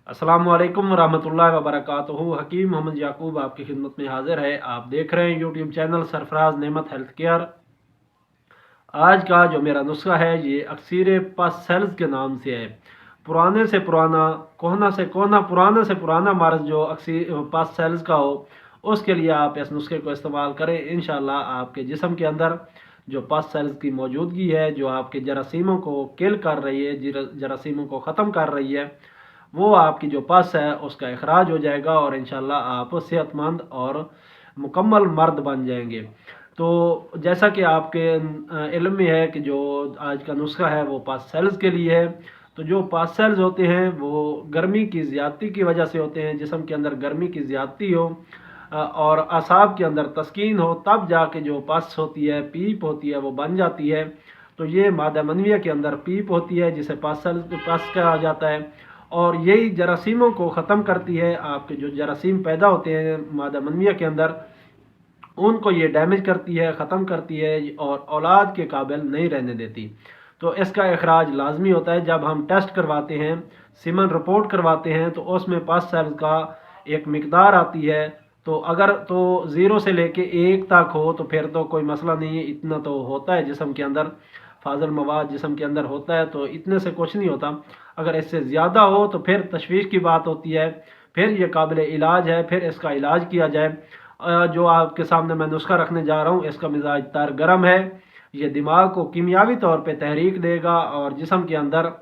अस्सलामु अलैकुम रहमतुल्लाहि व बरकातुहू। हकीम मोहम्मद याकूब आपकी खिदमत में हाजिर है। आप देख रहे हैं यूट्यूब चैनल सरफराज नेमत हेल्थ केयर। आज का जो मेरा नुस्खा है ये अक्सीर पस सेल्स के नाम से है। पुराने से पुराना, कोहना से कोहना, पुराने से पुराना मर्ज जो अक्सीर पस सेल्स का हो, उसके लिए आप इस नुस्खे को इस्तेमाल करें। इंशाल्लाह आपके जिस्म के अंदर जो पस सेल्स की मौजूदगी है, जो आपके जरासीमों को किल कर रही है, जरासीमों को ख़त्म कर रही है, वो आपकी जो पस है उसका अखराज हो जाएगा और इंशाल्लाह आप सेहतमंद और मुकम्मल मर्द बन जाएंगे। तो जैसा कि आपके इल्म में है कि जो आज का नुस्खा है वो पस सेल्स के लिए है। तो जो पस सेल्स होते हैं वो गर्मी की ज़्यादती की वजह से होते हैं। जिस्म के अंदर गर्मी की ज़्यादती हो और असाब के अंदर तस्कीन हो, तब जाके जो पस होती है, पीप होती है, वो बन जाती है। तो ये मादा मनविया के अंदर पीप होती है जिसे पस कहा जाता है और यही जरासीमों को ख़त्म करती है। आपके जो जरासीम पैदा होते हैं मादा मनविया के अंदर, उनको ये डैमेज करती है, ख़त्म करती है और औलाद के काबिल नहीं रहने देती। तो इसका अखराज लाजमी होता है। जब हम टेस्ट करवाते हैं, सीमन रिपोर्ट करवाते हैं, तो उसमें पस सेल्स का एक मिकदार आती है। तो अगर तो 0 से लेके 1 तक हो तो फिर तो कोई मसला नहीं है, इतना तो होता है जिस्म के अंदर, फाजल मवाद जिस्म के अंदर होता है, तो इतने से कुछ नहीं होता। अगर इससे ज़्यादा हो तो फिर तशवीश की बात होती है, फिर ये काबिल इलाज है, फिर इसका इलाज किया जाए। जो आपके सामने मैं नुस्खा रखने जा रहा हूँ, इसका मिजाज तार गर्म है। ये दिमाग को कीमियावी तौर पे तहरीक देगा और जिस्म के अंदर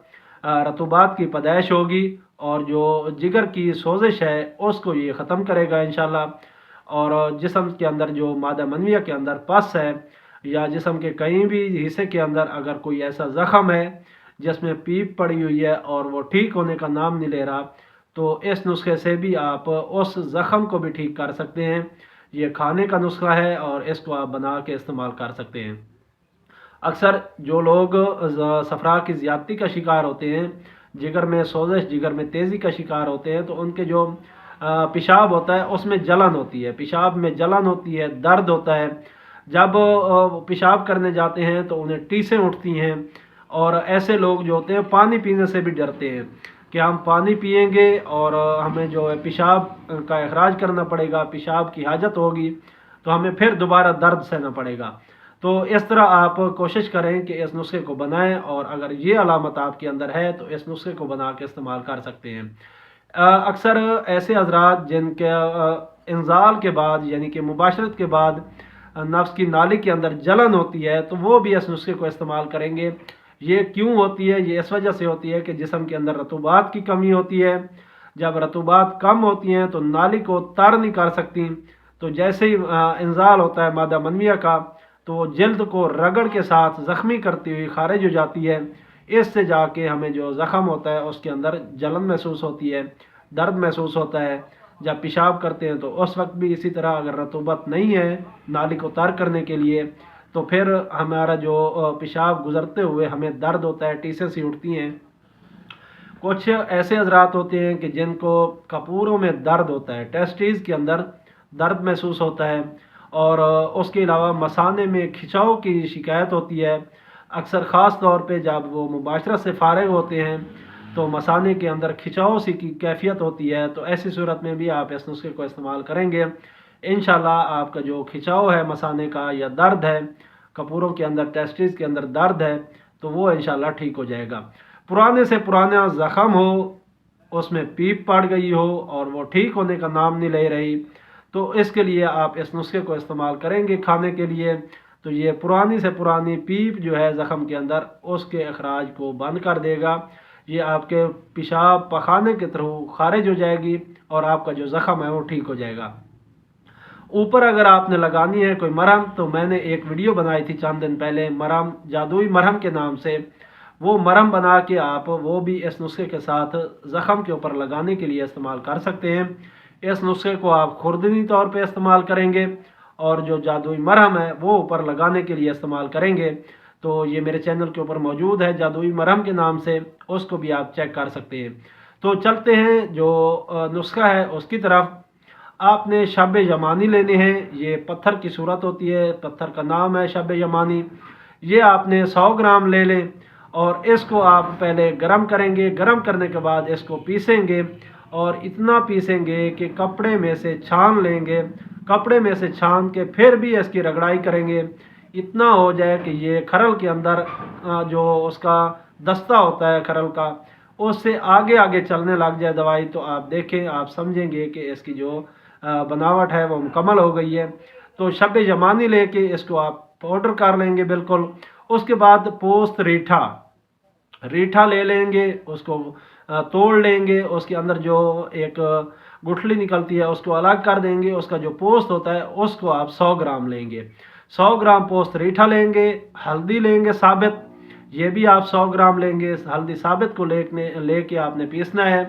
रतूबात की पैदाइश होगी और जो जिगर की सोजिश है उसको ये ख़त्म करेगा इंशाल्लाह। और जिस्म के अंदर जो मादा मनविया के अंदर पस है या जिस्म के कहीं भी हिस्से के अंदर अगर कोई ऐसा ज़ख़म है जिसमें पीप पड़ी हुई है और वो ठीक होने का नाम नहीं ले रहा, तो इस नुस्खे से भी आप उस ज़ख़म को भी ठीक कर सकते हैं। ये खाने का नुस्खा है और इसको आप बना के इस्तेमाल कर सकते हैं। अक्सर जो लोग सफरा की ज़्यादती का शिकार होते हैं, जिगर में सोजिश, जिगर में तेज़ी का शिकार होते हैं, तो उनके जो पेशाब होता है उसमें जलन होती है, पेशाब में जलन होती है, दर्द होता है। जब पेशाब करने जाते हैं तो उन्हें टीसें उठती हैं और ऐसे लोग जो होते हैं पानी पीने से भी डरते हैं कि हम पानी पिएंगे और हमें जो है पेशाब का अखराज करना पड़ेगा, पेशाब की हाजत होगी तो हमें फिर दोबारा दर्द सहना पड़ेगा। तो इस तरह आप कोशिश करें कि इस नुस्खे को बनाएं और अगर ये अलामत आपके अंदर है तो इस नुस्खे को बना के इस्तेमाल कर सकते हैं। अक्सर ऐसे हजरात जिनके इंजाल के बाद यानी कि मुबाशरत के बाद नफ्स की नाली के अंदर जलन होती है, तो वो भी इस नुस्खे को इस्तेमाल करेंगे। ये क्यों होती है? ये इस वजह से होती है कि जिस्म के अंदर रतूबात की कमी होती है। जब रतूबात कम होती हैं तो नाली को तर नहीं कर सकती। तो जैसे ही इंजाल होता है मादा मनविया का, तो जल्द को रगड़ के साथ ज़ख्मी करती हुई खारिज हो जाती है। इससे जाके हमें जो ज़ख़म होता है उसके अंदर जलन महसूस होती है, दर्द महसूस होता है। जब पेशाब करते हैं तो उस वक्त भी इसी तरह, अगर रतूबत नहीं है नाली को तर करने के लिए, तो फिर हमारा जो पेशाब गुजरते हुए हमें दर्द होता है, टीसें सी उठती हैं। कुछ ऐसे हजरात होते हैं कि जिनको कपूरों में दर्द होता है, टेस्टीज़ के अंदर दर्द महसूस होता है और उसके अलावा मसाने में खिंचाव की शिकायत होती है। अक्सर ख़ास तौर पे जब वो मुबाशरत से फ़ारिग होते हैं तो मसाने के अंदर खिंचाव सी की कैफियत होती है। तो ऐसी सूरत में भी आप इस नुस्खे को इस्तेमाल करेंगे, इंशाल्लाह आपका जो खिंचाव है मसाने का या दर्द है कपूरों के अंदर, टेस्टिस के अंदर दर्द है, तो वो इंशाल्लाह ठीक हो जाएगा। पुराने से पुराना ज़ख़म हो, उसमें पीप पड़ गई हो और वो ठीक होने का नाम नहीं ले रही, तो इसके लिए आप इस नुस्खे को इस्तेमाल करेंगे खाने के लिए। तो ये पुरानी से पुरानी पीप जो है ज़ख़म के अंदर, उसके अखराज को बंद कर देगा। ये आपके पेशाब पखाने के थ्रू खारिज हो जाएगी और आपका जो ज़ख़म है वो ठीक हो जाएगा। ऊपर अगर आपने लगानी है कोई मरहम, तो मैंने एक वीडियो बनाई थी चंद दिन पहले मरहम, जादुई मरहम के नाम से। वो मरहम बना के आप वो भी इस नुस्खे के साथ ज़ख़म के ऊपर लगाने के लिए इस्तेमाल कर सकते हैं। इस नुस्खे को आप खुरदनी तौर पे इस्तेमाल करेंगे और जो जादुई मरहम है वो ऊपर लगाने के लिए इस्तेमाल करेंगे। तो ये मेरे चैनल के ऊपर मौजूद है जादुई मरहम के नाम से, उसको भी आप चेक कर सकते हैं। तो चलते हैं जो नुस्खा है उसकी तरफ। आपने शब यमानी लेने हैं। ये पत्थर की सूरत होती है, पत्थर का नाम है शब यमानी। ये आपने 100 ग्राम ले लें اور اس کو آپ پہلے گرم کریں گے، گرم کرنے کے بعد اس کو پیسیں گے، اور اتنا پیسیں گے کہ کپڑے میں سے چھان لیں گے، کپڑے میں سے چھان کے پھر بھی اس کی رگڑائی کریں گے، اتنا ہو جائے کہ یہ کھرل کے اندر جو اس کا دستہ ہوتا ہے کھرل کا، اس سے آگے آگے چلنے لگ جائے دوائی، تو آپ دیکھیں، آپ سمجھیں گے کہ اس کی جو بناوٹ ہے وہ مکمل ہو گئی ہے۔ تو شب یمانی لے کے اس کو آپ پاؤڈر کر لیں گے بالکل۔ اس کے بعد پوست ریٹھا لے لیں گے، اس کو توڑ لیں گے، اس کے اندر جو ایک گٹھلی نکلتی ہے اس کو الگ کر دیں گے، اس کا جو پوست ہوتا ہے اس کو آپ 100 گرام لیں گے، 100 گرام پوست ریٹھا لیں گے۔ ہلدی لیں گے ثابت، یہ بھی آپ 100 گرام لیں گے، ہلدی ثابت کو لے کے آپ نے پیسنا ہے،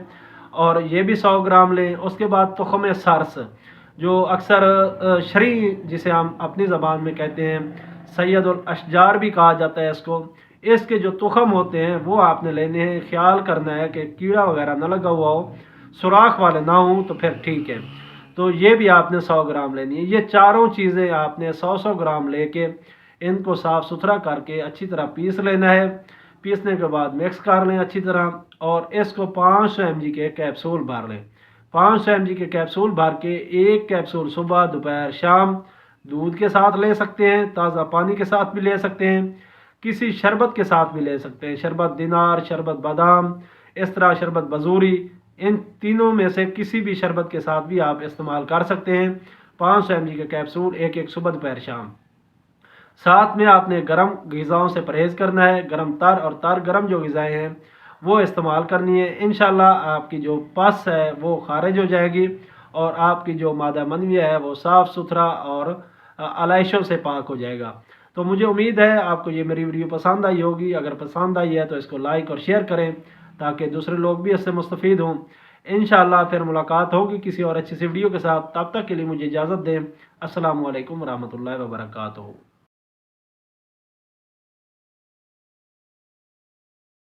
اور یہ بھی 100 گرام لیں۔ اس کے بعد تخم سرس، جو اکثر شری جسے ہم اپنی زبان میں کہتے ہیں، سید الاشجار بھی کہا جاتا ہے اس کو، اس کے جو تخم ہوتے ہیں وہ آپ نے لینے ہیں۔ خیال کرنا ہے کہ کیڑا وغیرہ نہ لگا ہوا ہو، سوراخ والے نہ ہوں تو پھر ٹھیک ہے۔ تو یہ بھی آپ نے 100 گرام لینی ہے۔ یہ چاروں چیزیں آپ نے 100 گرام لے کے ان کو صاف ستھرا کر کے اچھی طرح پیس لینا ہے۔ پیسنے کے بعد مکس کر لیں اچھی طرح، اور اس کو 500 mg کے کیپسول بھر لیں۔ 500 mg کے کیپسول بھر کے ایک کیپسول صبح، دوپہر، شام دودھ کے ساتھ لے سکتے ہیں، تازہ پانی کے ساتھ بھی لے سکتے ہیں، کسی شربت کے ساتھ بھی لے سکتے ہیں، شربت دینار، شربت بادام، اس طرح شربت بزوری، ان تینوں میں سے کسی بھی شربت کے ساتھ بھی آپ استعمال کر سکتے ہیں۔ 500 mg کے کیپسول ایک صبح، دوپہر، شام۔ ساتھ میں آپ نے گرم غذاؤں سے پرہیز کرنا ہے، گرم تر اور تر گرم جو غذائیں ہیں وہ استعمال کرنی ہے۔ انشاءاللہ آپ کی جو پس ہے وہ خارج ہو جائے گی، اور آپ کی جو مادہ منویہ ہے وہ صاف ستھرا اور علائشوں سے پاک ہو جائے گا۔ تو مجھے امید ہے آپ کو یہ میری ویڈیو پسند آئی ہوگی۔ اگر پسند آئی ہے تو اس کو لائک اور شیئر کریں تاکہ دوسرے لوگ بھی اس سے مستفید ہوں۔ انشاءاللہ پھر ملاقات ہوگی کسی اور اچھی سی ویڈیو کے ساتھ، تب تک کے لیے مجھے اجازت دیں۔ السلام علیکم ورحمۃ اللہ وبرکاتہ۔